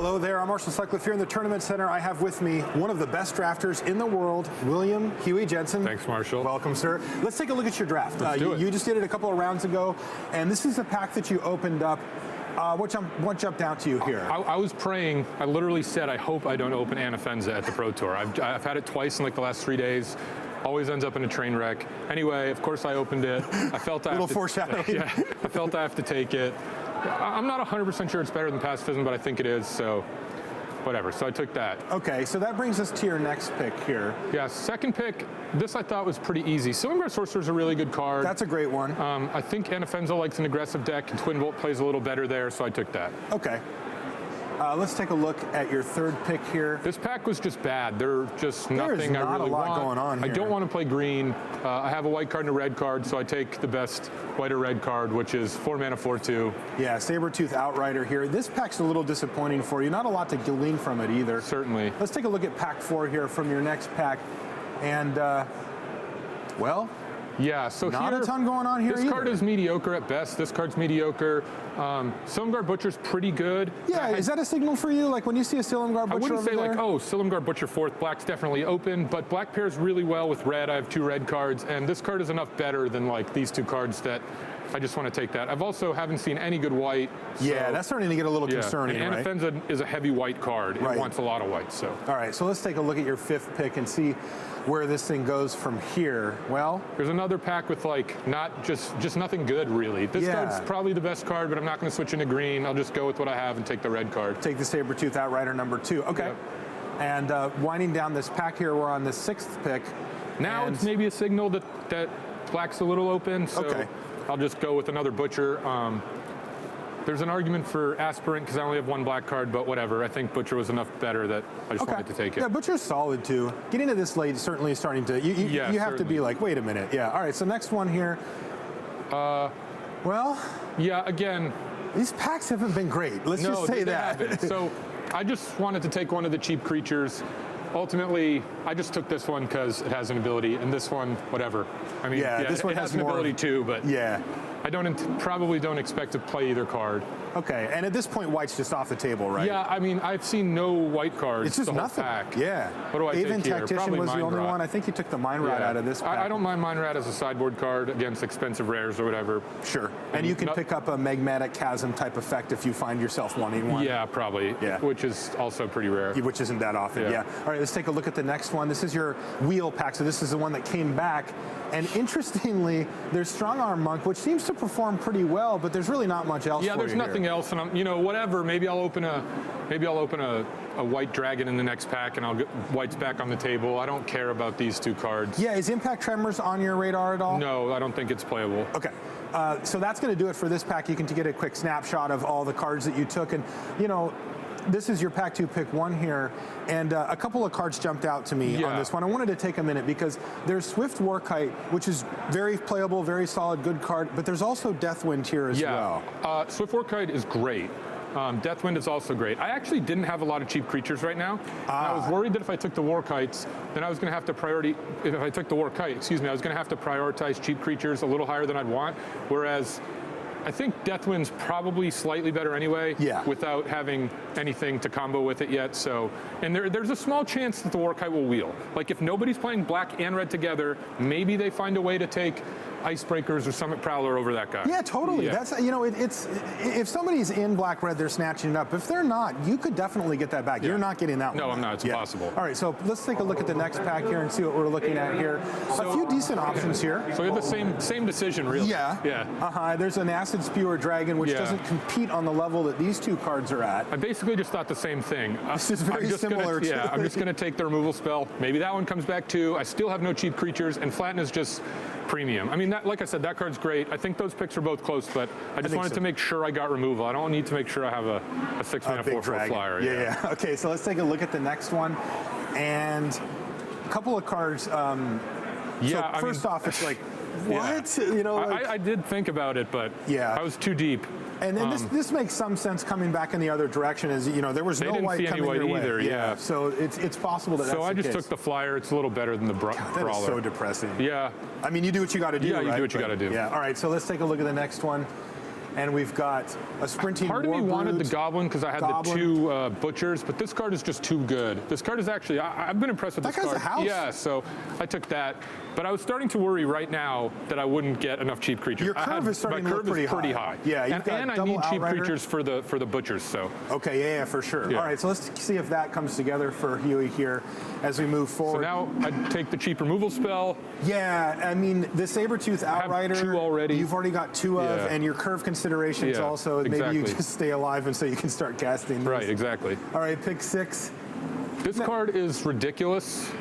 Hello there, I'm Marshall Sutcliffe here in the Tournament Center. I have with me one of the best drafters in the world, William Jensen. Thanks, Marshall. Welcome, sir. Let's take a look at your draft. Let's do it. You just did it a couple of rounds ago, and this is a pack that you opened up. What jumped out to you here? I was praying. I literally said, I hope I don't open Anafenza at the Pro Tour. I've had it twice in like the last 3 days. Always ends up in a train wreck. Anyway, of course I opened it. I felt I little foreshadowing. Yeah, I felt I have to take it. I'm not 100% sure it's better than pacifism, but I think it is, so whatever. So I took that. Okay, so that brings us to your next pick here. Yeah, second pick, this I thought was pretty easy. Silumgar Sorcerer's a really good card. That's a great one. I think Anafenza likes an aggressive deck, and Twin Bolt plays a little better there, so I took that. Okay. Let's take a look at your third pick here. This pack was just bad. There's just nothing I really want. There's not a lot going on here. I don't want to play green. I have a white card and a red card, so I take the best white or red card, which is 4 mana, 4/2. Yeah, Sabertooth Outrider here. This pack's a little disappointing for you. Not a lot to glean from it either. Certainly. Let's take a look at pack 4 here from your next pack. And, well, yeah, so not a ton going on here This either. card is mediocre at best. This card's mediocre. Silumgar Butcher's pretty good. Yeah, is that a signal for you? Like when you see a Silumgar Butcher I wouldn't say over like, there? oh, Silumgar Butcher 4th, black's definitely open, but black pairs really well with red. I have 2 red cards, and this card is enough better than like these 2 cards that I just want to take that. I've also haven't seen any good white. So, yeah, that's starting to get a little concerning, and right? Anafenza is a heavy white card. It wants a lot of white, so. All right, so let's take a look at your 5th pick and see where this thing goes from here. Well, there's another pack with like not just nothing good really. This card's probably the best card, but I'm not going to switch into green. I'll just go with what I have and take the red card. Take the Sabertooth Outrider number 2. Okay. Yep. And winding down this pack here, we're on the 6th pick. Now it's maybe a signal that black's a little open, so I'll just go with another Butcher. There's an argument for Aspirant because I only have 1 black card, but whatever. I think Butcher was enough better that I just wanted to take it. Yeah, Butcher's solid too. Getting to this late certainly is starting to, you have to be like, wait a minute. Yeah, all right, so next one here. Well. Yeah, again. These packs haven't been great. Let's just say that. So I just wanted to take one of the cheap creatures. Ultimately, I just took this one because it has an ability, and this one, whatever. I mean, this one has an ability too, but I probably don't expect to play either card. Okay, and at this point, white's just off the table, right? Yeah, I mean, I've seen no white cards. It's just the whole nothing. Pack. Yeah. What do I take here? Tactician Probably was the Mind only Rot. one. I think you took the Mind Rot out of this pack. I don't mind Mind Rat as a sideboard card against expensive rares or whatever. Sure. And you can pick up a Magmatic Chasm type effect if you find yourself wanting one. Yeah, probably. Yeah. Which is also pretty rare. Which isn't that often, yeah. All right, let's take a look at the next one. This is your wheel pack. So this is the one that came back. And interestingly, there's Strong Arm Monk, which seems to perform pretty well, but there's really not much else. Yeah, there's nothing else, and I'm, whatever. Maybe I'll open a white dragon in the next pack, and I'll get whites back on the table. I don't care about these 2 cards. Yeah, is Impact Tremors on your radar at all? No, I don't think it's playable. Okay. So that's going to do it for this pack. You can get a quick snapshot of all the cards that you took, and this is your pack 2 pick 1 here, and a couple of cards jumped out to me on this one. I wanted to take a minute because there's Swift Warkite, which is very playable, very solid, good card, but there's also Deathwind here as well. Swift Warkite is great. Deathwind is also great. I actually didn't have a lot of cheap creatures right now. And I was worried that if I took the Warkites, then I was going to have to if I took the Warkite, I was going to have to prioritize cheap creatures a little higher than I'd want, whereas I think Deathwind's probably slightly better anyway, without having anything to combo with it yet. So, and there's a small chance that the Warkite will wheel. Like if nobody's playing black and red together, maybe they find a way to take Icebreakers or Summit Prowler over that guy. Yeah, totally. That's it's if somebody's in black red, they're snatching it up. If they're not, you could definitely get that back. You're not getting that one. No, I'm not. It's impossible. All right, so let's take a look at the next pack here and see what we're looking at here. A few decent options here. So we have the same decision, really. Yeah. There's an Acid Spewer Dragon, which doesn't compete on the level that these 2 cards are at. I basically just thought the same thing. This is very similar. I'm just going to take the removal spell. Maybe that one comes back too. I still have no cheap creatures, and Flatten is just premium. I mean, like I said, that card's great. I think those picks are both close, but I just wanted to make sure I got removal. I don't need to make sure I have a 6-mana 4/4 flyer. Yeah. Okay, so let's take a look at the next one, and a couple of cards. First off, it's like, what? I did think about it, but I was too deep. And then this makes some sense coming back in the other direction, as there was no white coming your way. Either, yeah. So it's possible that. So I just took the flyer. It's a little better than the brawler. That is so depressing. Yeah. I mean, you do what you got to do. Yeah, right? You do what you got to do. Yeah. All right. So let's take a look at the next one. and we've got a sprinting Part of me wanted the Goblin because I had the two Butchers, but this card is just too good. This card is actually, I've been impressed with this card. That guy's a house. Yeah, so I took that. But I was starting to worry right now that I wouldn't get enough cheap creatures. Your curve is starting to look pretty high. Yeah, you've got and I double need cheap Outrider. creatures for the Butchers, so. Okay, yeah, for sure. Yeah. All right, so let's see if that comes together for Huey here as we move forward. So now I take the cheap removal spell. Yeah, I mean, the Sabertooth Outrider, two already. You've already got two of, and your curve considerations also, maybe you just stay alive and so you can start casting these. Right, exactly. All right, pick 6. This card is ridiculous.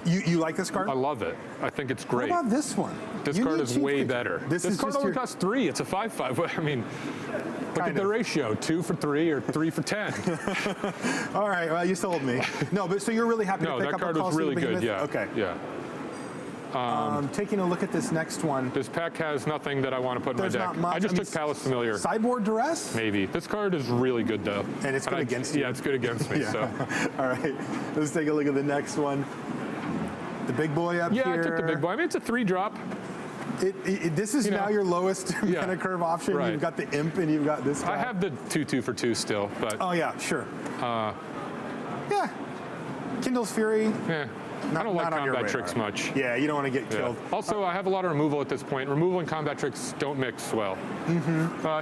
You like this card? I love it. I think it's great. What about this one? This card is way better. This card only costs 3. It's a 5/5. I mean, look at the ratio: 2 for 3 or 3 for 10. All right, well, you sold me. No, but so you're really happy to pick up a card was really good. Yeah. Okay. Yeah. Taking a look at this next one. This pack has nothing that I want to put in my deck. Not much. I just took Palace Familiar. Sideboard Duress? Maybe. This card is really good, though. And it's good against you. Yeah, it's good against me. So. All right, let's take a look at the next one. The big boy up here. Yeah, I took the big boy. I mean, it's a 3-drop. This is now your lowest mana curve option. Right. You've got the Imp and you've got this guy. I have the 2/2 for 2 still, but. Oh, yeah, sure. Yeah. Kindle's Fury. Yeah. I don't like combat tricks much. Yeah, you don't want to get killed. Also, I have a lot of removal at this point. Removal and combat tricks don't mix well.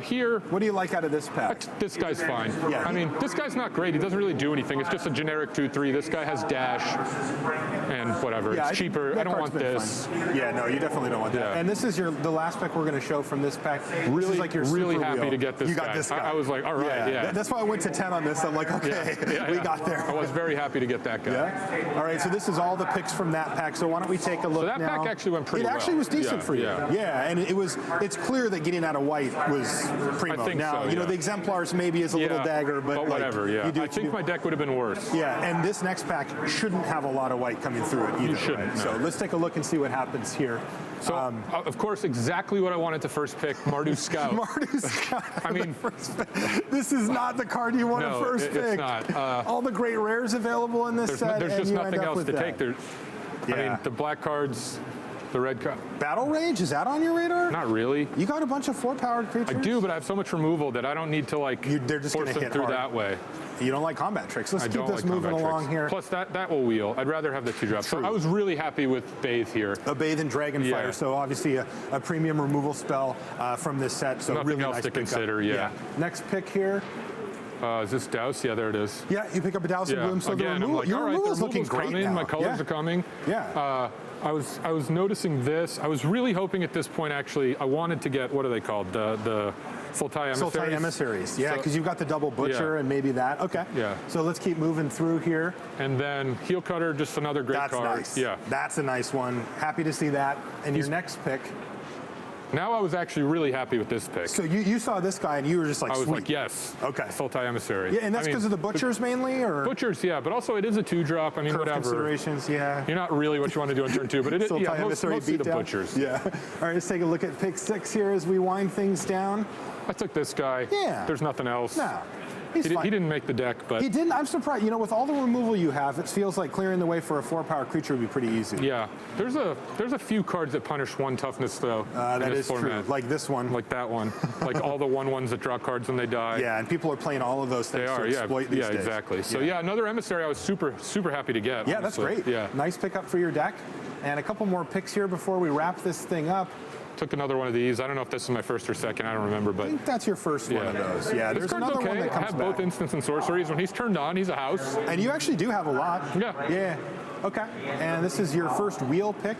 Here, what do you like out of this pack? This guy's fine. Yeah. I mean, this guy's not great. He doesn't really do anything. It's just a generic 2/3. This guy has dash and whatever. Yeah, it's cheaper. I don't want this. Fun. Yeah, no, you definitely don't want that. Yeah. And this is the last pick we're going to show from this pack. Really, this is like your really super happy wheel. to get this You guy. got this guy. I was like, all right, yeah. That's why I went to 10 on this. I'm like, okay, we got there. I was very happy to get that guy. Yeah. All right, so this is all the picks from that pack. So why don't we take a look now? So that pack actually went pretty well. It actually was decent for you. Yeah. And it's clear that getting out of white was primo. I think now, so, you know, the Exemplars maybe is a little dagger, but whatever, like, I think my deck would have been worse. Yeah, and this next pack shouldn't have a lot of white coming through it either. You shouldn't. Right? No. So let's take a look and see what happens here. So, of course, exactly what I wanted to first pick, Mardu Scout. Mardu Scout. I mean, this is not the card you want to first pick. It's not. All the great rares available in this set. There's just nothing else to take. I mean, the black cards, the red card. Battle Rage, is that on your radar? Not really. You got a bunch of 4-powered creatures? I do, but I have so much removal that I don't need to they're just force them through that way. You don't like combat tricks. Let's keep this moving along here. Plus, that will wheel. I'd rather have the 2-drop. So I was really happy with Bathe here. A Bathe and Dragonfire, so obviously a premium removal spell from this set. So nothing really else nice to consider, yeah. Next pick here. Is this Douse? Yeah, there it is. Yeah, you pick up a Douse and Bloom. So again, your removal is looking great coming. now. My colors are coming. Yeah. I was noticing this. I was really hoping at this point, actually, I wanted to get, what are they called? The Sultai Emissaries? Sultai Emissaries, yeah, because you've got the double Butcher and maybe that. Okay. Yeah. So let's keep moving through here. And then Heel Cutter, just another great card. That's nice. Yeah. That's a nice one. Happy to see that. And your next pick. Now I was actually really happy with this pick. So you saw this guy and you were just like, I was sweet. like, yes. Okay. Sultai Emissary. Yeah, and that's because of the Butchers mainly, or? Butchers, yeah, but also it is a 2-drop. I mean, curve whatever. Considerations, yeah. You're not really what you want to do on turn 2, but it is, Sultai Emissary mostly the beatdown. Butchers. Yeah. All right, let's take a look at pick 6 here as we wind things down. I took this guy. Yeah. There's nothing else. No. He didn't make the deck, but... He didn't. I'm surprised. You know, with all the removal you have, it feels like clearing the way for a 4-power creature would be pretty easy. Yeah. There's a few cards that punish 1 toughness, though, that in this is format. true. Like this one. Like that one. Like all the 1/1s that draw cards when they die. Yeah, and people are playing all of those things to exploit these days. Yeah, exactly. So yeah, another Emissary I was super happy to get. Yeah, honestly. that's great. Yeah. Nice pickup for your deck. And a couple more picks here before we wrap this thing up. Took another one of these. I don't know if this is my first or second. I don't remember, but I think that's your first one of those. Yeah, this there's card's another okay. one that comes I have back. both instants and sorceries. When he's turned on, he's a house. And you actually do have a lot. Yeah. Yeah. Okay. And this is your first wheel pick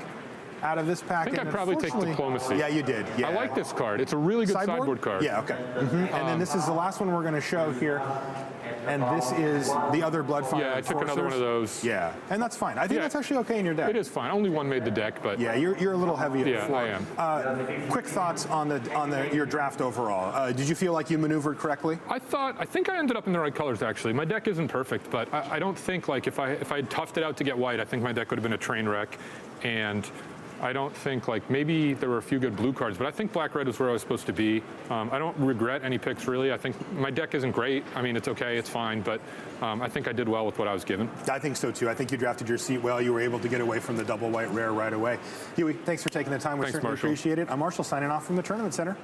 out of this pack. I think I'd probably take Diplomacy. Yeah, you did. Yeah. I like this card. It's a really good sideboard card. Yeah, okay. And then this is the last one we're going to show here. And this is the other Bloodfire. Yeah, I took another one of those. Yeah, and that's fine. I think that's actually okay in your deck. It is fine. Only one made the deck, but yeah, you're a little heavy at the floor. I am. Quick thoughts on your draft overall. Did you feel like you maneuvered correctly? I think I ended up in the right colors actually. My deck isn't perfect, but I don't think like if I had toughed it out to get white, I think my deck would have been a train wreck. And I don't think, like, maybe there were a few good blue cards, but I think black-red was where I was supposed to be. I don't regret any picks, really. I think my deck isn't great. I mean, it's okay, it's fine, but I think I did well with what I was given. I think so, too. I think you drafted your seat well. You were able to get away from the double white rare right away. Huey, thanks for taking the time. We certainly appreciate it. I'm Marshall signing off from the Tournament Center.